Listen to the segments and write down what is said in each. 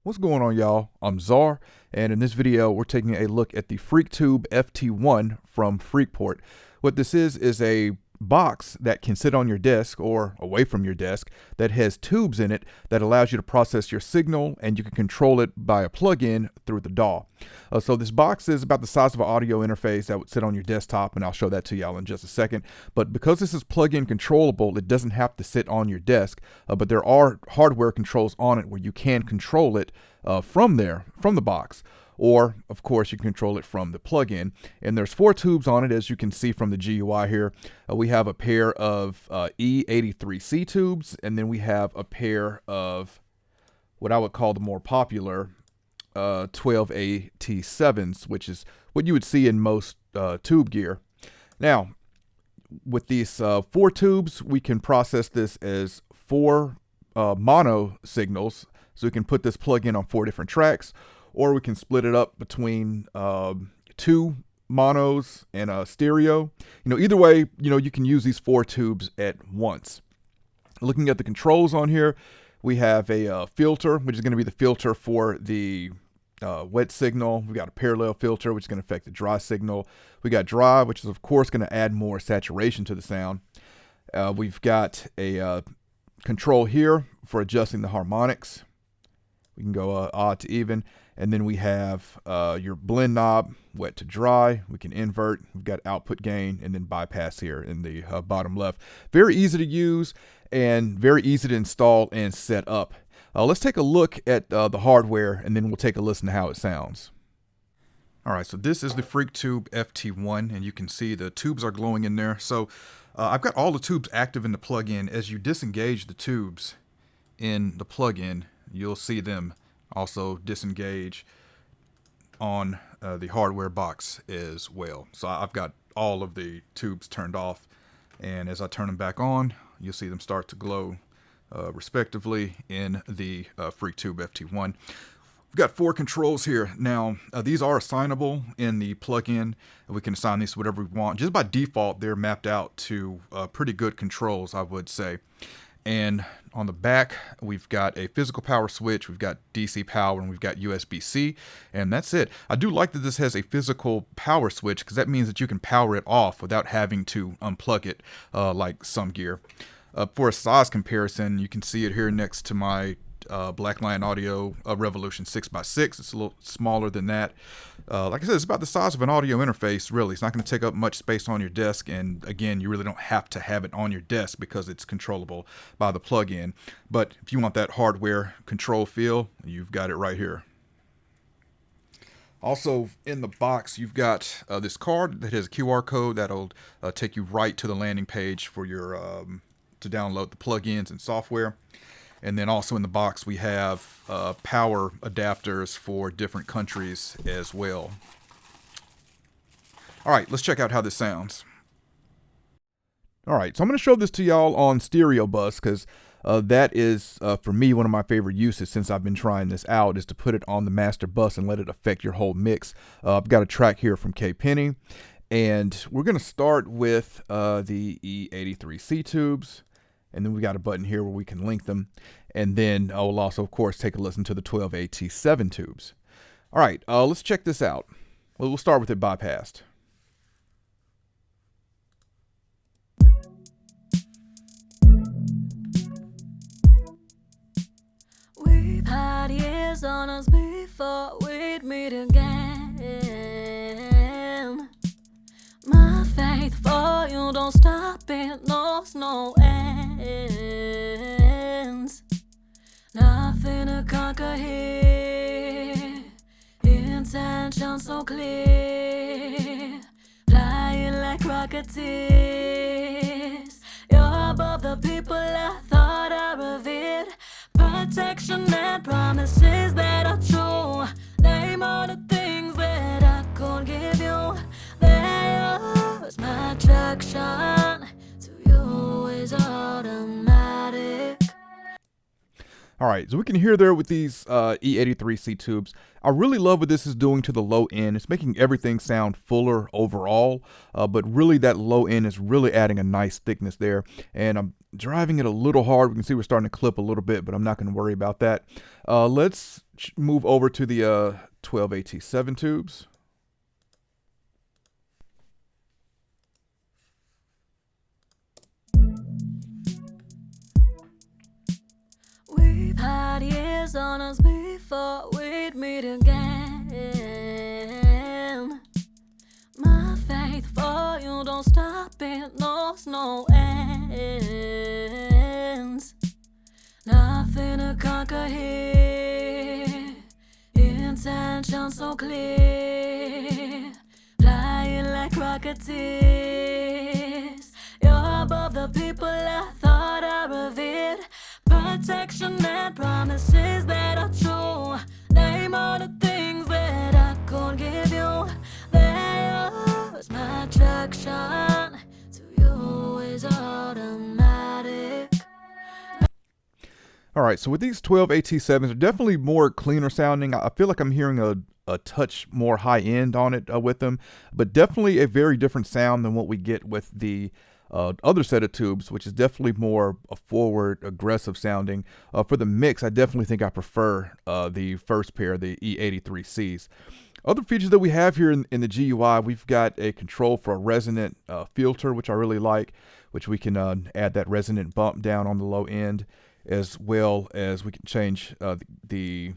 What's going on, y'all? I'm Czar, and in this video we're taking a look at the Freqtube FT1 from Freqport. What this is a box that can sit on your desk or away from your desk that has tubes in it that allows you to process your signal, and you can control it by a plug-in through the DAW. So this box is about the size of an audio interface that would sit on your desktop, and I'll show that to y'all in just a second. But because this is plug-in controllable, it doesn't have to sit on your desk, but there are hardware controls on it where you can control it from the box. Or, of course, you can control it from the plug-in. And there's 4 tubes on it, as you can see from the GUI here. We have a pair of E83C tubes, and then we have a pair of what I would call the more popular 12AT7s, which is what you would see in most tube gear. Now, with these 4 tubes, we can process this as 4 mono signals. So we can put this plug-in on 4 different tracks, or we can split it up between 2 monos and a stereo. Either way, you can use these 4 tubes at once. Looking at the controls on here, we have a filter, which is going to be the filter for the wet signal. We got a parallel filter, which is going to affect the dry signal. We got dry, which is of course going to add more saturation to the sound. We've got a control here for adjusting the harmonics. We can go odd to even. And then we have your blend knob, wet to dry. We can invert. We've got output gain and then bypass here in the bottom left. Very easy to use and very easy to install and set up. Let's take a look at the hardware, and then we'll take a listen to how it sounds. All right, so this is the Freqtube FT1, and you can see the tubes are glowing in there. So I've got all the tubes active in the plug-in. As you disengage the tubes in the plug-in, you'll see them also disengage on the hardware box as well. So I've got all of the tubes turned off, and as I turn them back on, you'll see them start to glow respectively in the Freqtube FT1. We've got 4 controls here. Now, these are assignable in the plugin. We can assign these to whatever we want. Just by default, they're mapped out to pretty good controls, I would say. And on the back, we've got a physical power switch, we've got DC power, and we've got USB-C, and that's it. I do like that this has a physical power switch, because that means that you can power it off without having to unplug it like some gear. For a size comparison, you can see it here next to my Blackline Audio Revolution 6x6. It's a little smaller than that. Like I said, it's about the size of an audio interface, really. It's not going to take up much space on your desk, and again, you really don't have to have it on your desk because it's controllable by the plug-in. But if you want that hardware control feel, you've got it right here. Also, in the box, you've got this card that has a QR code that'll take you right to the landing page for your to download the plugins and software. And then also in the box, we have power adapters for different countries as well. All right, let's check out how this sounds. All right, so I'm going to show this to y'all on stereo bus, because that is, for me, one of my favorite uses since I've been trying this out, is to put it on the master bus and let it affect your whole mix. I've got a track here from K Penny, and we're going to start with the E83C tubes. And then we got a button here where we can link them. And then I will also, of course, take a listen to the 12AT7 tubes. All right, let's check this out. Well, we'll start with it bypassed. We've had years on us before we'd meet again. My faith for you don't stop, it knows no ends. Nothing to conquer here, intention so clear, flying like rocketeers. You're above the people I thought I revered. Protection and promises that are true. Name all the things that I could give you. They're yours. My attraction to you is automatic. All right, so we can hear there with these E83C tubes. I really love what this is doing to the low end. It's making everything sound fuller overall, but really that low end is really adding a nice thickness there. And I'm driving it a little hard. We can see we're starting to clip a little bit, but I'm not going to worry about that. Let's move over to the 12AT7 tubes. We've had years on us before we'd meet again. My faith for you don't stop, it knows no ends. Nothing to conquer here, intention so clear, flying like rocketeers. You're above the people I thought I revered. Protection and promises that are true. Name all the things that I could give you. They're yours. My attraction to you is automatic. All right, so with these 12AT7s, they're definitely more cleaner sounding. I feel like I'm hearing a touch more high end on it with them, but definitely a very different sound than what we get with the other set of tubes, which is definitely more a forward, aggressive sounding. For the mix, I definitely think I prefer the first pair, the E83Cs. Other features that we have here in the GUI, we've got a control for a resonant filter, which I really like, which we can add that resonant bump down on the low end, as well as we can change the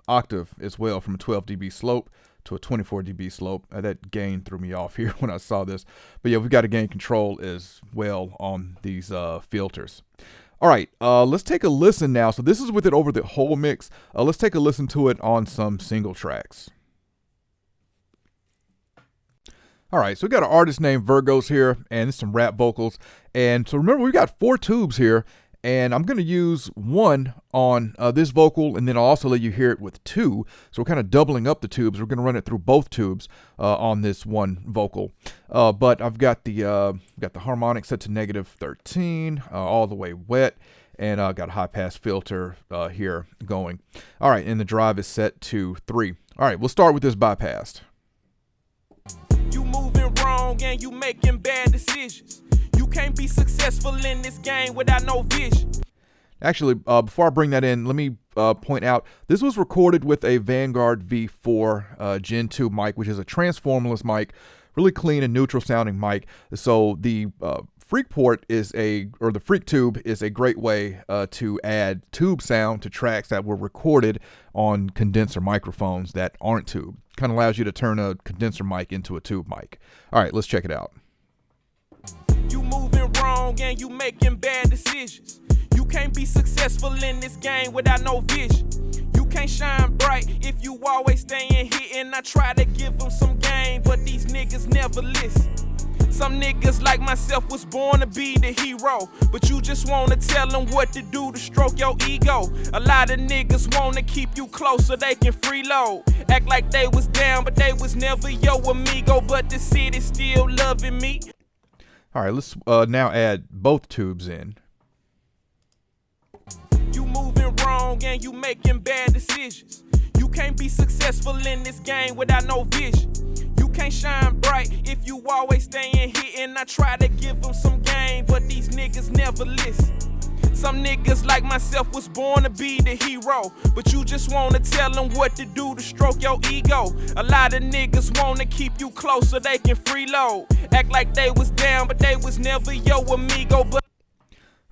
octave as well from a 12 dB slope to a 24 dB slope. That gain threw me off here when I saw this. But yeah, we've got a gain control as well on these filters. All right, let's take a listen now. So this is with it over the whole mix. Let's take a listen to it on some single tracks. All right, so we got an artist named Virgos here, and there's some rap vocals. And so remember, we've got 4 tubes here, and I'm going to use one on this vocal, and then I'll also let you hear it with 2. So we're kind of doubling up the tubes. We're going to run it through both tubes on this one vocal. But I've got the harmonic set to -13, all the way wet, and I've got a high pass filter here going. All right, and the drive is set to 3. All right, we'll start with this bypassed. You moving wrong and you making bad decisions. You can't be successful in this game without no vision. Actually, before I bring that in, let me point out, this was recorded with a Vanguard V4 Gen 2 mic, which is a transformerless mic, really clean and neutral sounding mic. So the Freqport the Freqtube is a great way to add tube sound to tracks that were recorded on condenser microphones that aren't tube. Kind of allows you to turn a condenser mic into a tube mic. All right, let's check it out. You moving wrong and you making bad decisions. You can't be successful in this game without no vision. You can't shine bright if you always staying hitting. I try to give them some game, but these niggas never listen. Some niggas like myself was born to be the hero, but you just wanna tell them what to do to stroke your ego. A lot of niggas wanna keep you close so they can freeload. Act like they was down, but they was never yo amigo, but the city's still loving me. All right, let's now add both tubes in. You moving wrong and you making bad decisions. You can't be successful in this game without no vision. You can't shine bright if you always staying hitting. I try to give them some game, but these niggas never listen. Some niggas like myself was born to be the hero, but you just wanna tell them what to do to stroke your ego. A lot of niggas wanna keep you close so they can freeload. Act like they was down, but they was never yo amigo. But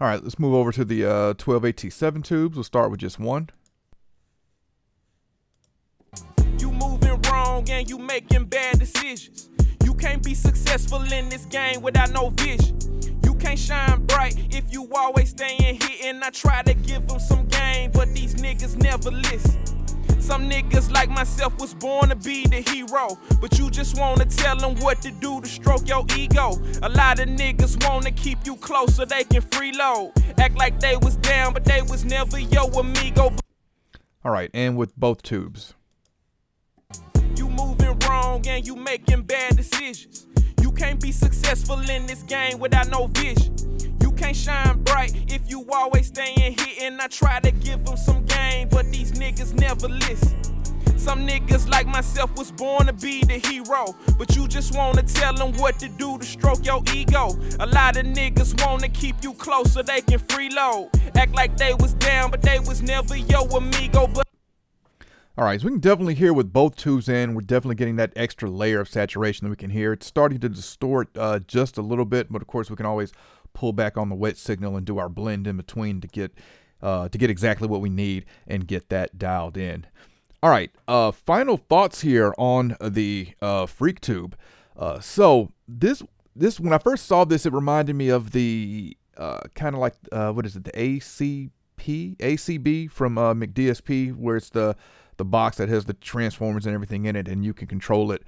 all right, let's move over to the 12AT7 tubes. We'll start with just one. you moving wrong and you making bad decisions. You can't be successful in this game without no vision. You can't shine bright if you always staying hitting. I try to give them some game, but these niggas never listen. Some niggas like myself was born to be the hero, but you just wanna tell them what to do to stroke your ego. A lot of niggas wanna keep you close so they can freeload. Act like they was down, but they was never yo amigo. All right, and with both tubes. You moving wrong and you making bad decisions. You can't be successful in this game without no vision. You can't shine bright if you always staying hitting. I try to give them some game, but these niggas never listen. Some niggas like myself was born to be the hero, but you just wanna tell them what to do to stroke your ego. A lot of niggas wanna keep you close so they can freeload. Act like they was down, but they was never your amigo. But all right, so we can definitely hear with both tubes in, we're definitely getting that extra layer of saturation that we can hear. It's starting to distort just a little bit, but of course we can always pull back on the wet signal and do our blend in between to get exactly what we need and get that dialed in. All right, final thoughts here on the Freqtube. So this when I first saw this, it reminded me of the kind of like what is it, the ACB from McDSP, where it's the box that has the transformers and everything in it, and you can control it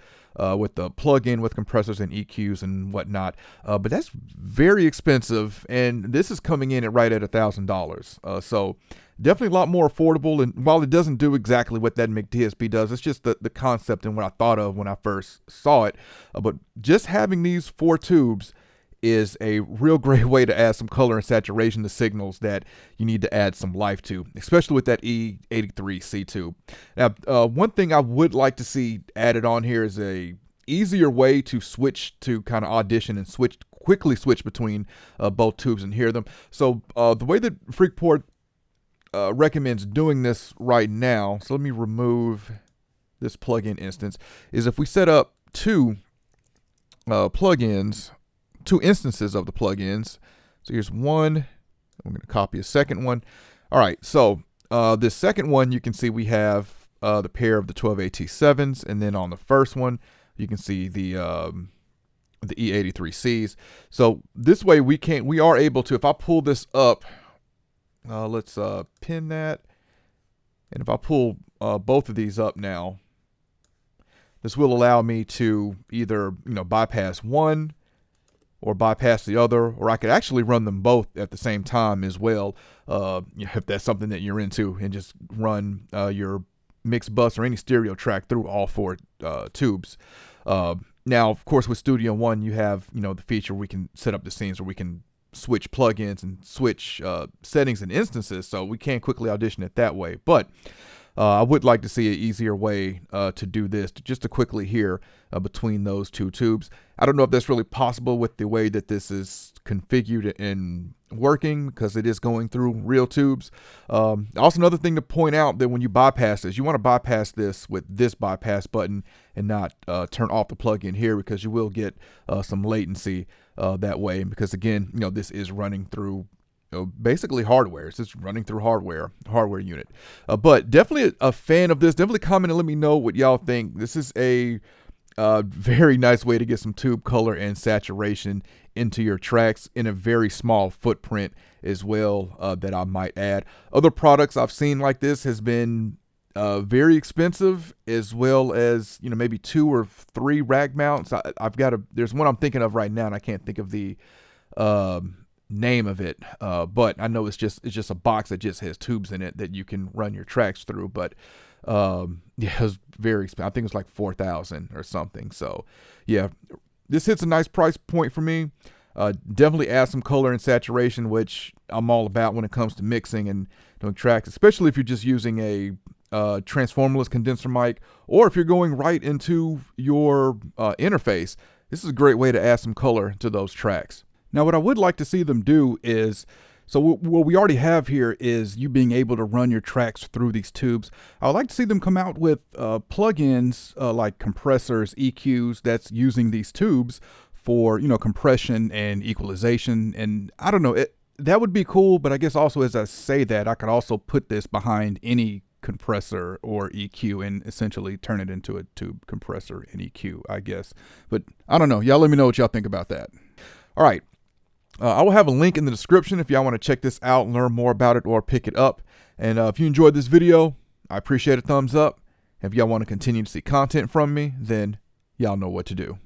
with the plug-in with compressors and EQs and whatnot. But that's very expensive, and this is coming in right at $1,000. So definitely a lot more affordable. And while it doesn't do exactly what that McDSP does, it's just the concept and what I thought of when I first saw it. But just having these 4 tubes is a real great way to add some color and saturation to signals that you need to add some life to, especially with that E83C tube. Now, one thing I would like to see added on here is a easier way to switch to kind of audition and quickly switch between both tubes and hear them. So the way that Freqport recommends doing this right now, so let me remove this plugin instance, is if we set up 2 plugins, 2 instances of the plugins. So here's one. I'm going to copy a second one. All right, so this second one, you can see we have the pair of the 12AT7s, and then on the first one, you can see the E83Cs. So this way we are able to, if I pull this up, let's pin that, and if I pull both of these up now, this will allow me to either bypass one or bypass the other, or I could actually run them both at the same time as well, if that's something that you're into, and just run your mixed bus or any stereo track through all 4 tubes. Now, of course, with Studio One, you have the feature we can set up the scenes where we can switch plugins and switch settings and instances, so we can quickly audition it that way. But I would like to see an easier way to do this, just to quickly hear between those 2 tubes. I don't know if that's really possible with the way that this is configured and working, because it is going through real tubes. Also, another thing to point out, that when you bypass this, you want to bypass this with this bypass button and not turn off the plugin here, because you will get some latency that way. Because again, this is running through basically hardware. It's just running through hardware unit. But definitely a fan of this. Definitely comment and let me know what y'all think. This is a very nice way to get some tube color and saturation into your tracks in a very small footprint as well, that I might add. Other products I've seen like this has been very expensive, as well as maybe 2 or 3 rack mounts. There's one I'm thinking of right now, and I can't think of the name of it, but I know it's just a box that just has tubes in it that you can run your tracks through. But yeah, it was very expensive. I think it was like $4,000 or something. So yeah, this hits a nice price point for me. Definitely add some color and saturation, which I'm all about when it comes to mixing and doing tracks, especially if you're just using a transformerless condenser mic, or if you're going right into your interface. This is a great way to add some color to those tracks. Now, what I would like to see them do is, so what we already have here is you being able to run your tracks through these tubes. I would like to see them come out with plugins like compressors, EQs, that's using these tubes for, compression and equalization. And I don't know, that would be cool, but I guess also as I say that, I could also put this behind any compressor or EQ and essentially turn it into a tube compressor and EQ, I guess. But I don't know. Y'all let me know what y'all think about that. All right. I will have a link in the description if y'all want to check this out and learn more about it or pick it up. And if you enjoyed this video, I appreciate a thumbs up. If y'all want to continue to see content from me, then y'all know what to do.